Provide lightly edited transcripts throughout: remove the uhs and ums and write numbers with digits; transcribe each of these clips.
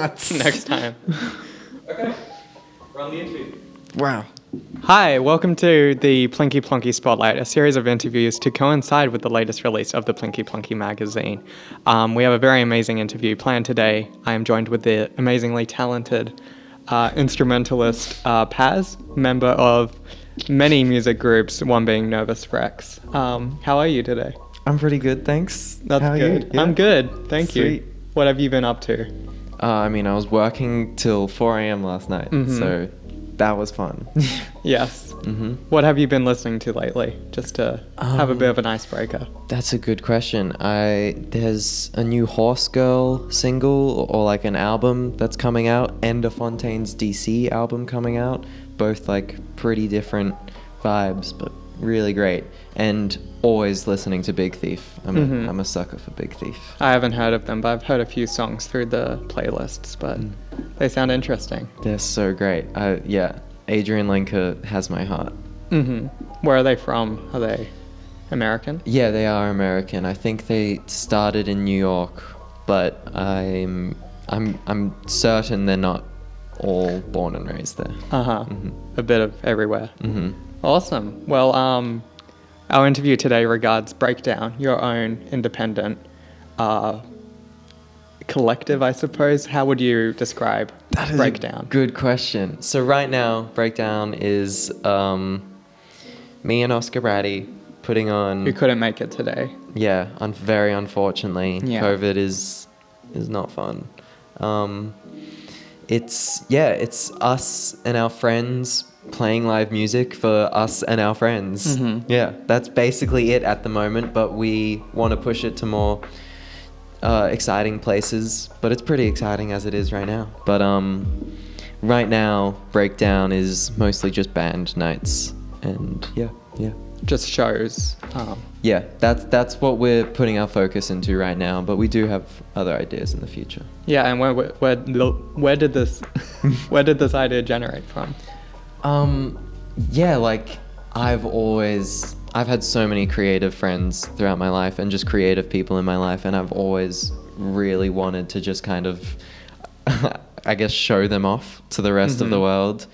nuts. Next time. Okay. Run the interview. Wow. Hi, welcome to the Plinky Plonky Spotlight, a series of interviews to coincide with the latest release of the Plinky Plonky magazine. We have a very amazing interview planned today. I am joined with the amazingly talented instrumentalist Pazz, member of many music groups, one being Nervous Rex. How are you today? I'm pretty good, thanks. That's How are good. you? Yeah. I'm good, thank you. Sweet. What have you been up to? I was working till 4 a.m. last night, so that was fun. Yes. What have you been listening to lately, just to have a bit of an icebreaker? That's a good question. There's a new Horse Girl single or like an album that's coming out, and a Fontaine's DC album coming out. Both like pretty different vibes, but really great. And always listening to Big Thief. I'm a sucker for Big Thief. I haven't heard of them, but I've heard a few songs through the playlists, but they sound interesting. They're so great. Adrian Linker has my heart. Where are they from? Are they American? Yeah, they are American. I think they started in New York, but I'm certain they're not all born and raised there. A bit of everywhere. Awesome. Well, our interview today regards Breakdown, your own independent collective, I suppose. How would you describe That is Breakdown? a good question. So right now, Breakdown is me and Oscar Brady putting on... You couldn't make it today. Yeah, very unfortunately. Yeah. COVID is not fun. It's us and our friends playing live music for us and our friends. Yeah, that's basically it at the moment, but we want to push it to more exciting places, but it's pretty exciting as it is right now. But right now, Breakdown is mostly just band nights, and yeah. Just shows. Yeah, that's what we're putting our focus into right now, but we do have other ideas in the future. Yeah, and where did this where did this idea generate from? I've had so many creative friends throughout my life and just creative people in my life, and I've always really wanted to just kind of, I guess, show them off to the rest of the world.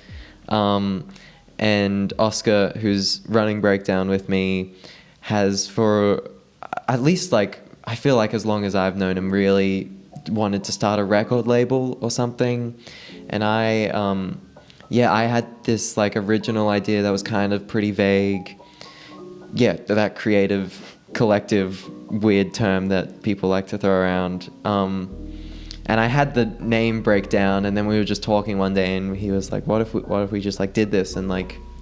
And Oscar, who's running Breakdown with me, has for at least I feel like as long as I've known him, really wanted to start a record label or something. And I had this original idea that was kind of pretty vague. Yeah, that creative, collective, weird term that people like to throw around. And I had the name Breakdown, and then we were just talking one day, and he was like, "What if we just did this and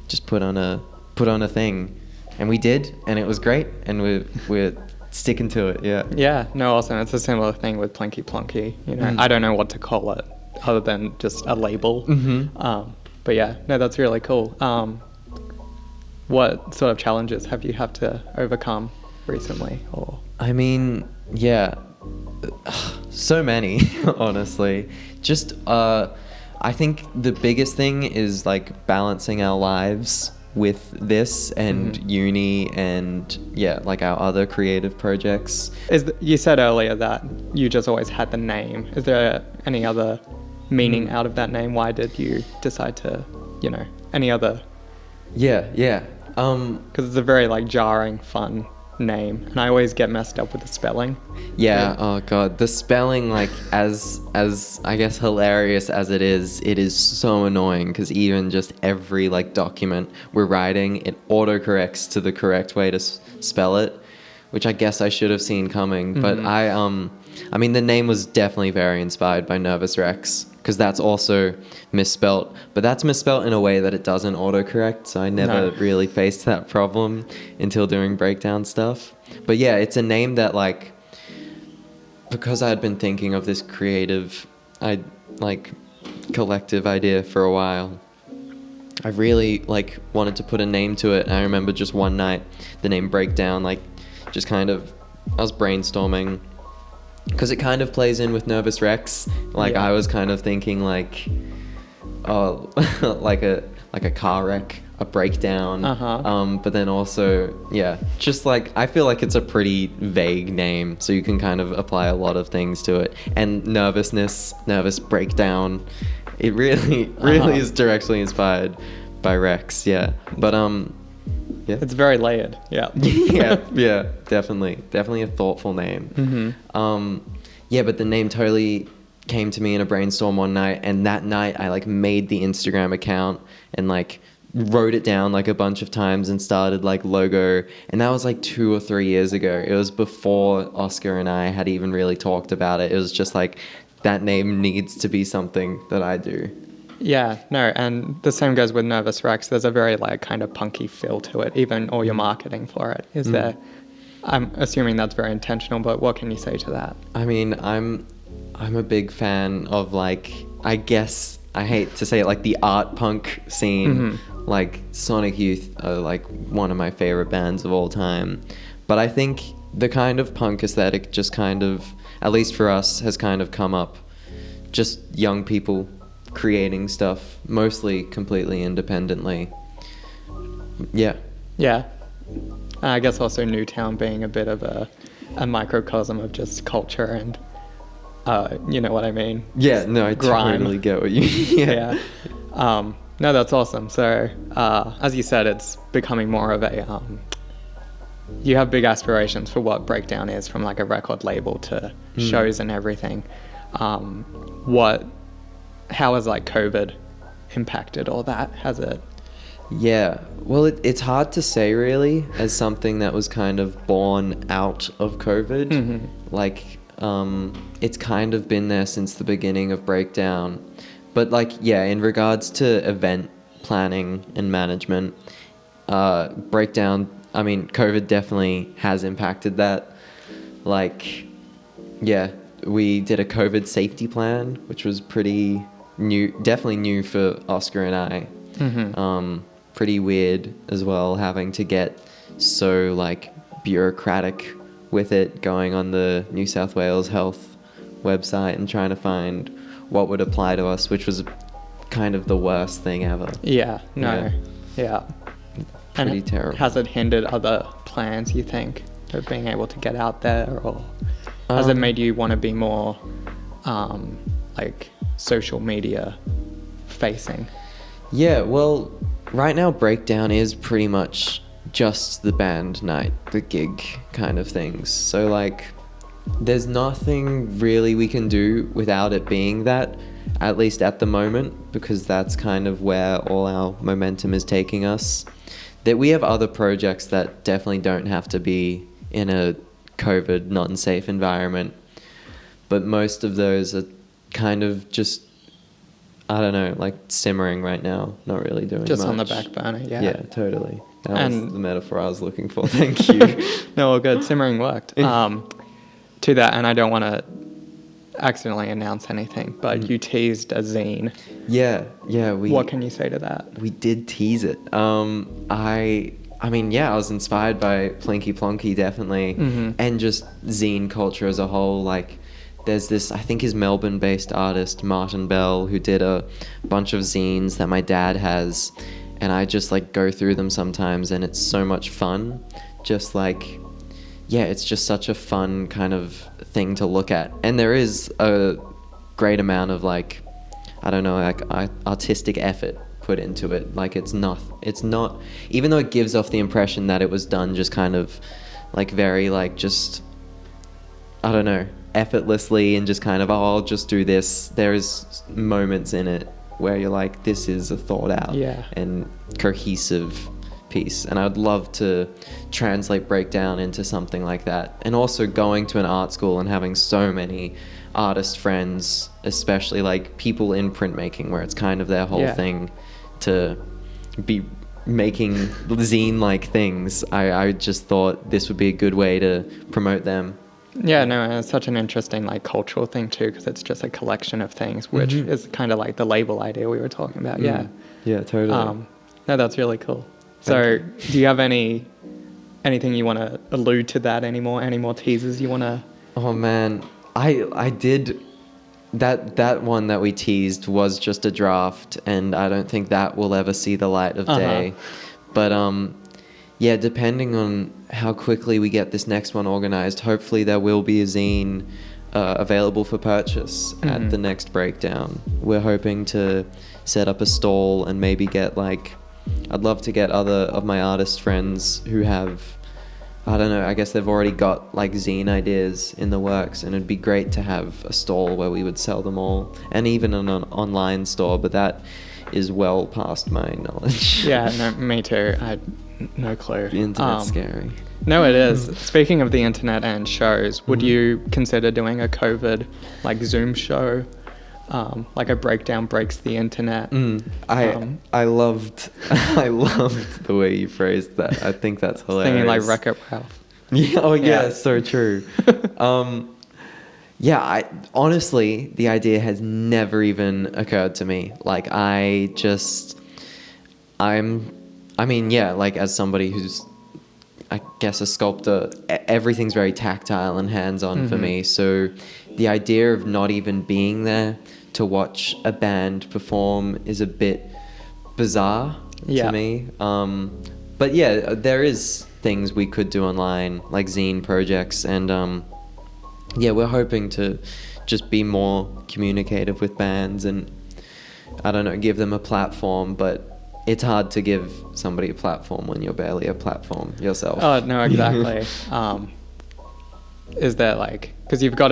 just put on a thing?" And we did, and it was great, and we're sticking to it. Yeah. Yeah, no, awesome. It's a similar thing with Plinky Plonky. You know, I don't know what to call it other than just a label. But yeah, no, that's really cool. What sort of challenges have you had to overcome recently? Or so many, honestly. Just I think the biggest thing is balancing our lives with this and uni and our other creative projects. You said earlier that you just always had the name. Is there any other meaning out of that name? Why did you decide to, any other? Yeah. Because it's a very jarring, fun name, and I always get messed up with the spelling. Yeah. Oh god, the spelling, as I guess hilarious as it is so annoying, because even just every document we're writing, it autocorrects to the correct way to spell it, which I guess I should have seen coming. But the name was definitely very inspired by Nervous Rex, because that's also misspelt, but that's misspelt in a way that it doesn't autocorrect, so I never really faced that problem until doing Breakdown stuff. But yeah, it's a name that because I had been thinking of this creative collective idea for a while, I really wanted to put a name to it. And I remember just one night, the name Breakdown, just kind of, I was brainstorming, because it kind of plays in with Nervous Rex. I was kind of thinking like a car wreck a breakdown. Uh-huh. But then also, yeah, just like I feel like it's a pretty vague name, so you can kind of apply a lot of things to it. And nervous breakdown. It really is directly inspired by Rex. Yeah, but yeah. It's very layered. Yeah. yeah, definitely a thoughtful name. Yeah, but the name totally came to me in a brainstorm one night, and that night I like made the Instagram account and like wrote it down like a bunch of times and started like logo, and that was like 2 or 3 years ago. It was before Oscar and I had even really talked about it. It was just like that name needs to be something that I do. Yeah, no, and the same goes with Nervous Rex. There's a very like kind of punky feel to it, even all your marketing for it. Is there? I'm assuming that's very intentional, but what can you say to that? I mean, I'm a big fan of like, I guess I hate to say it, like the art punk scene. Like Sonic Youth are like one of my favorite bands of all time. But I think the kind of punk aesthetic just kind of, at least for us, has kind of come up just young people creating stuff, mostly completely independently. Yeah. Yeah. And I guess also Newtown being a bit of a microcosm of just culture and, you know what I mean? Yeah, no, I grime. totally get what you Yeah. No, that's awesome. So, as you said, it's becoming more of a, you have big aspirations for what Breakdown is, from like a record label to shows and everything. How has like COVID impacted all that? Has it? Yeah, well, it's hard to say really, as something that was kind of born out of COVID. Like, it's kind of been there since the beginning of Breakdown. But like, yeah, in regards to event planning and management, Breakdown, I mean, COVID definitely has impacted that. Like, yeah, we did a COVID safety plan, which was pretty new, definitely new for Oscar and I. Pretty weird as well, having to get so like bureaucratic with it, going on the New South Wales Health website and trying to find what would apply to us, which was kind of the worst thing ever. Yeah, no, yeah. Pretty terrible. Has it hindered other plans, you think, of being able to get out there, or has it made you want to be more like social media facing? Yeah, well, right now Breakdown is pretty much just the band night, the gig kind of things. So like, there's nothing really we can do without it being that, at least at the moment, because that's kind of where all our momentum is taking us. That we have other projects that definitely don't have to be in a COVID non-safe environment, but most of those are kind of just, I don't know, like simmering right now, not really doing Just much. on the back burner, yeah. Yeah, totally. That And- was the metaphor I was looking for, thank you. No, all good. Simmering worked. To that, and I don't want to accidentally announce anything, but you teased a zine. Yeah, What can you say to that? we did tease it. I mean, yeah, I was inspired by Plinky Plonky, definitely, and just zine culture as a whole. Like, there's this, I think, is Melbourne-based artist Martin Bell, who did a bunch of zines that my dad has, and I just like go through them sometimes, and it's so much fun. Just like, yeah, it's just such a fun kind of thing to look at, and there is a great amount of like, I don't know, like artistic effort put into it. Like, it's not, even though it gives off the impression that it was done just kind of like very like just, I don't know, effortlessly and just kind of, oh, I'll just do this. There's moments in it where you're like, this is a thought out and cohesive piece, and I'd love to translate Breakdown into something like that. And also going to an art school and having so many artist friends, especially like people in printmaking, where it's kind of their whole thing to be making zine-like things. I just thought this would be a good way to promote them. Yeah, no, and it's such an interesting like cultural thing too, because it's just a collection of things, which is kind of like the label idea we were talking about. Yeah, totally. no, that's really cool. So, do you have anything you want to allude to that anymore? Any more teasers you want to? Oh man, I did that one that we teased was just a draft, and I don't think that will ever see the light of day. But yeah, depending on how quickly we get this next one organized, hopefully there will be a zine available for purchase at the next breakdown. We're hoping to set up a stall and maybe get like, I'd love to get other of my artist friends who have, I don't know, I guess they've already got like zine ideas in the works, and it'd be great to have a stall where we would sell them all, and even an online store, but that is well past my knowledge. Yeah, no, me too. I had no clue. The internet's scary. No, it is. Speaking of the internet and shows, would you consider doing a COVID like Zoom show? Like a breakdown breaks the internet. I loved the way you phrased that. I think that's hilarious. Thinking like Wreck-It Ralph. Yeah, oh yeah, so true. Yeah, I honestly, the idea has never even occurred to me. Like I mean, yeah, like as somebody who's, I guess, a sculptor, everything's very tactile and hands-on for me. So the idea of not even being there to watch a band perform is a bit bizarre to me. But yeah, there is things we could do online, like zine projects, and yeah, we're hoping to just be more communicative with bands and, I don't know, give them a platform, but it's hard to give somebody a platform when you're barely a platform yourself. Oh, no, exactly. Is there like, because you've got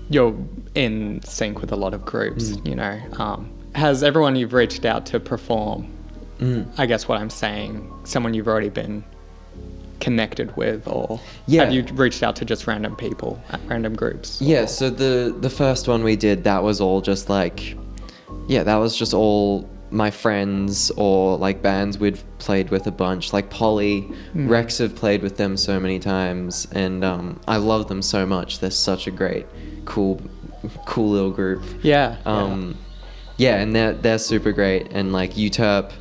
you're in sync with a lot of groups, you know. Has everyone you've reached out to perform, I guess what I'm saying, someone you've already been connected with, or have you reached out to just random people at random groups? Yeah, so the first one we did, that was all just like, that was just all my friends or like bands we'd played with a bunch, like Polly, Rex have played with them so many times, and I love them so much. They're such a great, cool little group. Yeah, and they're super great. And like UTERP,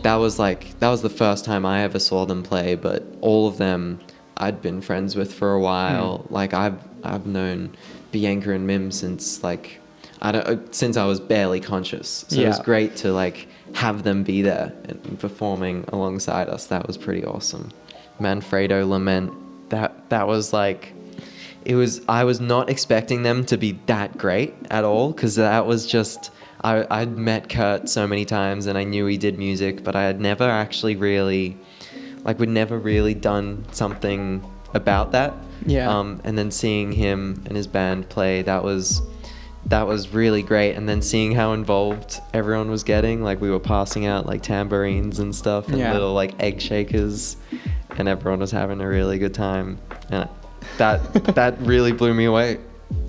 that was the first time I ever saw them play, but all of them I'd been friends with for a while. Like I've known Bianca and Mim since like, since I was barely conscious. So it was great to like have them be there and performing alongside us. That was pretty awesome. Manfredo Lament, that was like, I was not expecting them to be that great at all, because that was just, I'd met Kurt so many times and I knew he did music, but I had never actually really, like, we'd never really done something about that. And then seeing him and his band play, that was really great. And then seeing how involved everyone was getting, like we were passing out like tambourines and stuff and little like egg shakers, and everyone was having a really good time. And that really blew me away.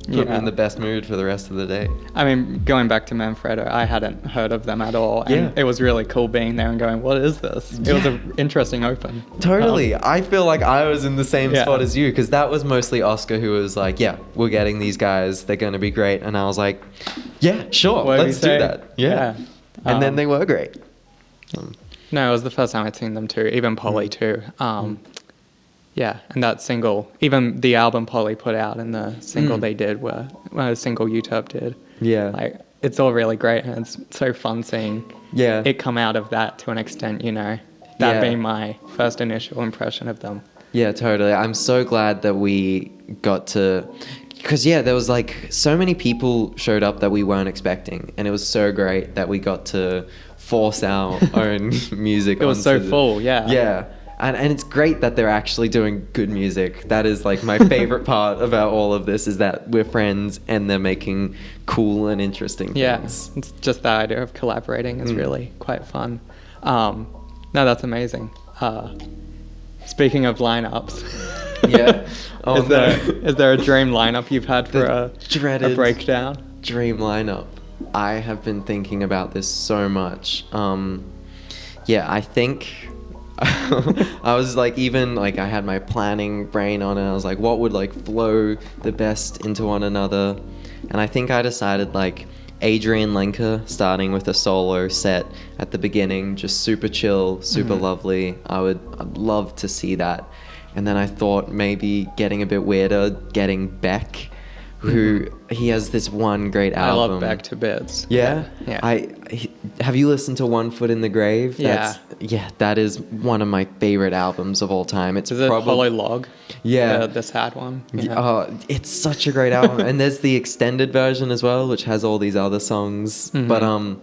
Put me in the best mood for the rest of the day. I mean, going back to Manfredo, I hadn't heard of them at all. And it was really cool being there and going, what is this? It was an interesting open. Totally. I feel like I was in the same spot as you, because that was mostly Oscar who was like, we're getting these guys. They're going to be great. And I was like, sure, let's do that. Yeah. And then they were great. No, it was the first time I'd seen them too, even Polly too. Yeah, and that single, even the album Polly put out and the single they did a single UTERP did. Yeah. Like, it's all really great, and it's so fun seeing it come out of that to an extent, you know. That being my first initial impression of them. Yeah, totally. I'm so glad that we got to, because there was like so many people showed up that we weren't expecting, and it was so great that we got to force our own music. It was so full, Yeah. And it's great that they're actually doing good music. That is like my favorite part about all of this, is that we're friends and they're making cool and interesting things. It's just the idea of collaborating is really quite fun. No, that's amazing. Speaking of lineups, is there a dream lineup you've had for a breakdown? Dream lineup. I have been thinking about this so much. I think I was like, even like I had my planning brain on it. I was like, what would like flow the best into one another? And I think I decided like Adrian Lenker starting with a solo set at the beginning, just super chill, super lovely. I'd love to see that. And then I thought maybe getting a bit weirder, getting Beck, who he has this one great album. I love Back to Beds. Yeah? Yeah. Have you listened to One Foot in the Grave? Yeah. Yeah, that is one of my favorite albums of all time. It's Is it Hollow Log? Yeah. The sad one? Yeah. Oh, it's such a great album. And there's the extended version as well, which has all these other songs. Mm-hmm. But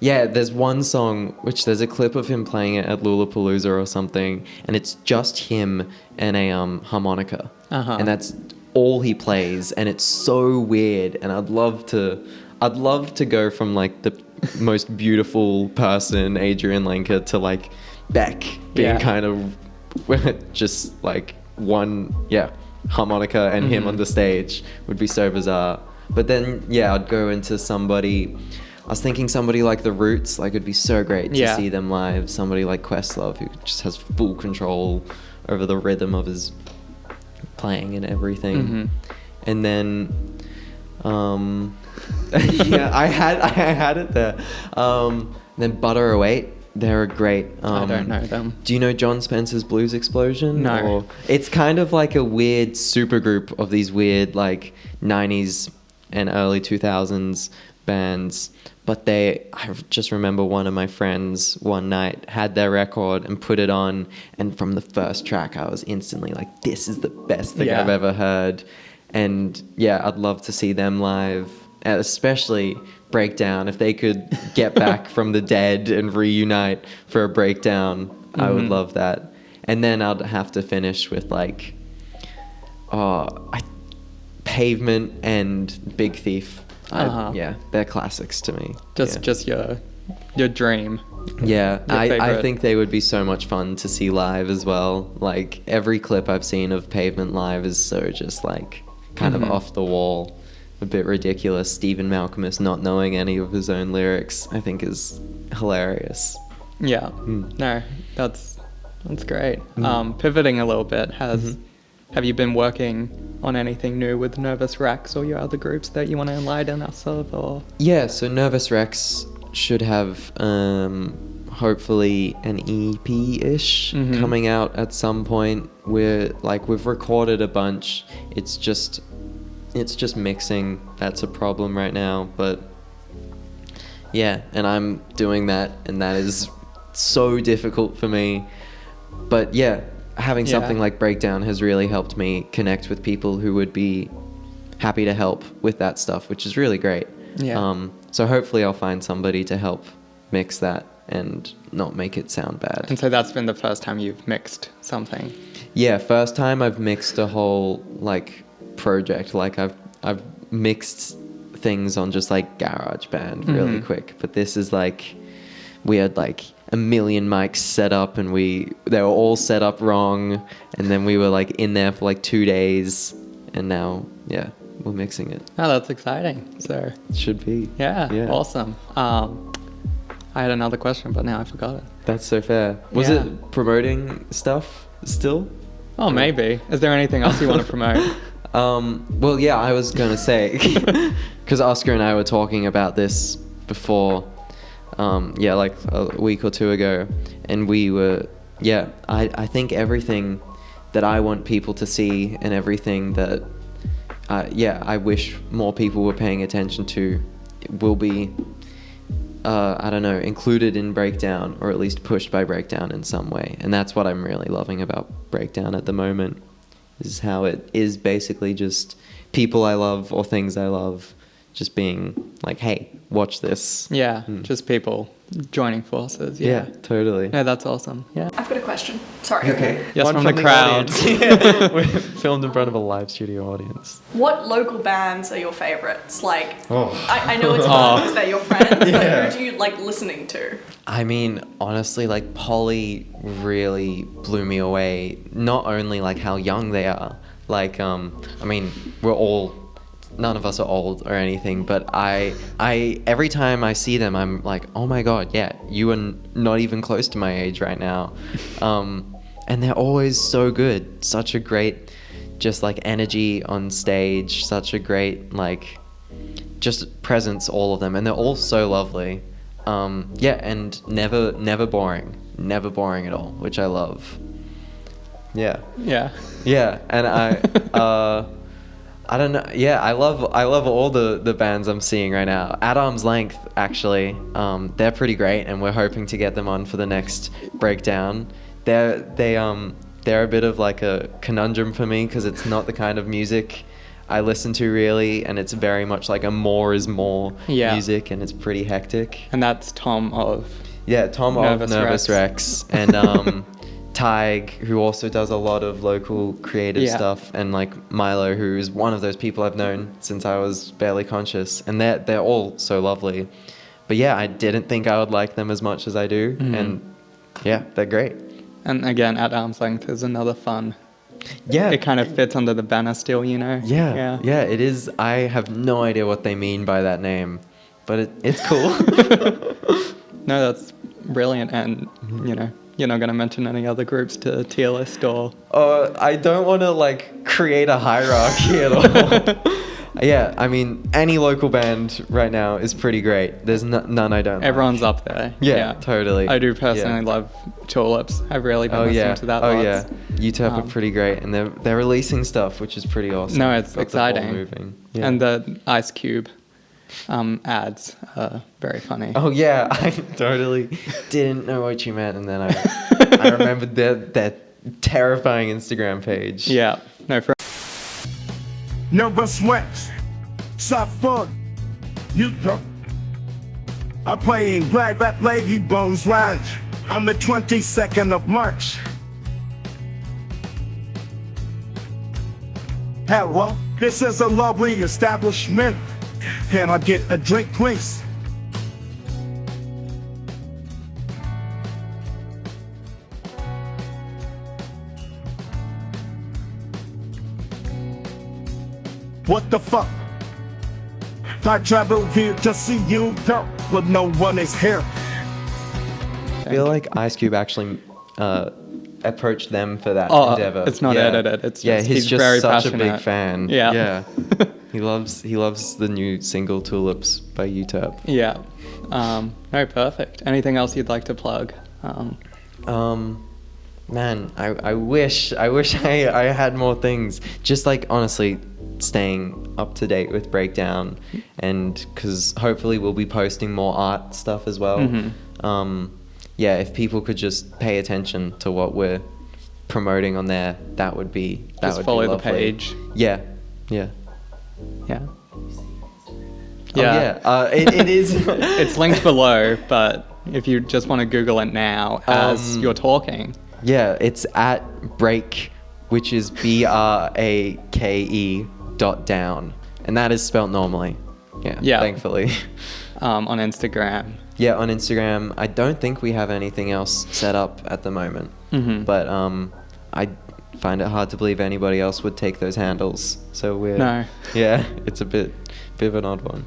yeah, there's one song which there's a clip of him playing it at Lollapalooza or something, and it's just him and a harmonica. Uh-huh. And that's all he plays, and it's so weird. And I'd love to go from like the most beautiful person, Adrian Lenker, to like Beck being kind of just like one harmonica and him on the stage would be so bizarre. But then I'd go into somebody. I was thinking somebody like The Roots, like it'd be so great to see them live. Somebody like Questlove, who just has full control over the rhythm of his playing and everything. And then I had it there. Then Butter 08, they're great. I don't know them. Do you know John Spencer's Blues Explosion? No. Or, it's kind of like a weird supergroup of these weird like 90s and early 2000s bands. But I just remember one of my friends one night had their record and put it on, and from the first track I was instantly like, this is the best thing I've ever heard. And I'd love to see them live, especially Breakdown. If they could get back from the dead and reunite for a Breakdown, I would love that. And then I'd have to finish with like Pavement and Big Thief. They're classics to me. Just your dream. Yeah, I favorite. think they would be so much fun to see live as well. Like every clip I've seen of Pavement live is so just like kind of off the wall, a bit ridiculous. Stephen Malcolmus not knowing any of his own lyrics, I think, is hilarious. Yeah. No, that's great. Pivoting a little bit, have you been working on anything new with Nervous Rex or your other groups that you want to enlighten us of? Or? Yeah, so Nervous Rex should have hopefully an EP-ish coming out at some point. We've recorded a bunch. It's just mixing that's a problem right now, but and I'm doing that, and that is so difficult for me. But having something like Breakdown has really helped me connect with people who would be happy to help with that stuff, which is really great. So hopefully I'll find somebody to help mix that and not make it sound bad. And so that's been the first time you've mixed something? Yeah, first time I've mixed a whole like project. Like I've mixed things on just like GarageBand really quick, but this is like we had like a million mics set up, and they were all set up wrong, and then we were like in there for like 2 days, and now we're mixing it. Oh, that's exciting. So it should be. Yeah. Awesome. I had another question, but now I forgot it. That's so fair. Was it promoting stuff still? Oh, maybe. Is there anything else you want to promote? Well, I was gonna say, because Oscar and I were talking about this before, like a week or two ago, and we were, I think everything that I want people to see and everything that, I wish more people were paying attention to will be, I don't know, included in Breakdown, or at least pushed by Breakdown in some way. And that's what I'm really loving about Breakdown at the moment, is how it is basically just people I love or things I love just being like, hey, watch this. Yeah, just people joining forces. Yeah, totally. Yeah, that's awesome. Yeah. I've got a question. Sorry. Okay. Yes, from the crowd. We're filmed in front of a live studio audience. What local bands are your favorites? Like, Oh. I know it's hard because they're your friends, but who do you like listening to? I mean, honestly, like Polly really blew me away. Not only like how young they are, like, I mean, none of us are old or anything, but I every time I see them, I'm like, oh my god, you are not even close to my age right now. And they're always so good. Such a great, just like energy on stage, such a great, like, just presence, all of them. And they're all so lovely. And never boring. Never boring at all, which I love. Yeah. Yeah. Yeah, and I don't know. Yeah, I love all the bands I'm seeing right now. At Arm's Length, actually, they're pretty great, and we're hoping to get them on for the next breakdown. They're a bit of like a conundrum for me because it's not the kind of music I listen to really, and it's very much like a more is more music, and it's pretty hectic. And that's Tom of Nervous Rex and Tig, who also does a lot of local creative stuff, and like Milo, who is one of those people I've known since I was barely conscious, and they're all so lovely. But yeah, I didn't think I would like them as much as I do, and yeah, they're great. And again, At Arm's Length is another fun. Yeah, it kind of fits under the banner still, you know. Yeah, it is. I have no idea what they mean by that name, but it's cool. No, that's brilliant, and you know, you're not going to mention any other groups to tier list or. I don't want to like create a hierarchy at all. Yeah, I mean, any local band right now is pretty great. There's none I don't. Everyone's like. up there. Yeah, totally. I do personally love Tulips. I've really been listening to that. Yeah, UTEP are pretty great, and they're releasing stuff, which is pretty awesome. No, it's Got exciting. The ball moving. Yeah. And the Ice Cube ads are very funny. Oh yeah, I totally didn't know what you meant, and then I remembered that terrifying Instagram page. Yeah, no. Never sweat, soft fun, you don't. I'm playing Black Rat Lady Bones Lounge on the 22nd of March. Hello, this is a lovely establishment. Can I get a drink, please? What the fuck? I traveled here to see you, but no one is here. I feel like Ice Cube actually approached them for that endeavor. It's not edited. It's just, he's just very such passionate. a big fan. Yeah. He loves the new single Tulips by UTEP. Yeah. No, perfect. Anything else you'd like to plug? Man, I wish I had more things. Just like honestly, staying up to date with Breakdown, and because hopefully we'll be posting more art stuff as well. Yeah, if people could just pay attention to what we're promoting on there, that would be Just follow be the page. Yeah. It is. It's linked below, but if you just want to Google it now as you're talking. Yeah, it's at break, which is BRAKE .down, and that is spelt normally. Yeah. Thankfully. On Instagram. Yeah, on Instagram. I don't think we have anything else set up at the moment, but I find it hard to believe anybody else would take those handles. So we're yeah, it's a bit of an odd one.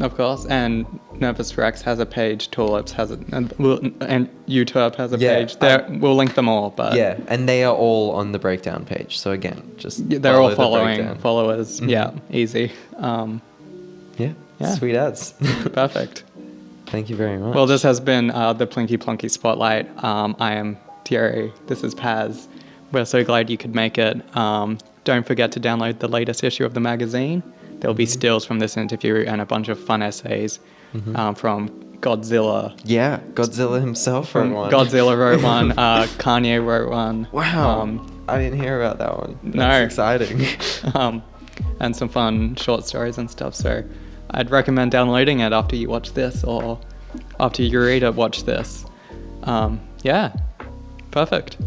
Of course, and Nervous Rex has a page, Tulips has it, and UTEP has a page. We'll link them all, but yeah, and they are all on the Breakdown page. So again, just they're all following followers. Yeah, easy. Yeah, sweet ads. Perfect. Thank you very much. Well, this has been the Plinky Plonky Spotlight. I am Thierry. This is Pazz. We're so glad you could make it. Don't forget to download the latest issue of the magazine. There'll be stills from this interview and a bunch of fun essays from Godzilla. Yeah, Godzilla himself wrote one. Godzilla wrote one. Kanye wrote one. Wow. I didn't hear about that one. That's exciting. And some fun short stories and stuff. So I'd recommend downloading it after you watch this, or after you read it, watch this. Yeah, perfect.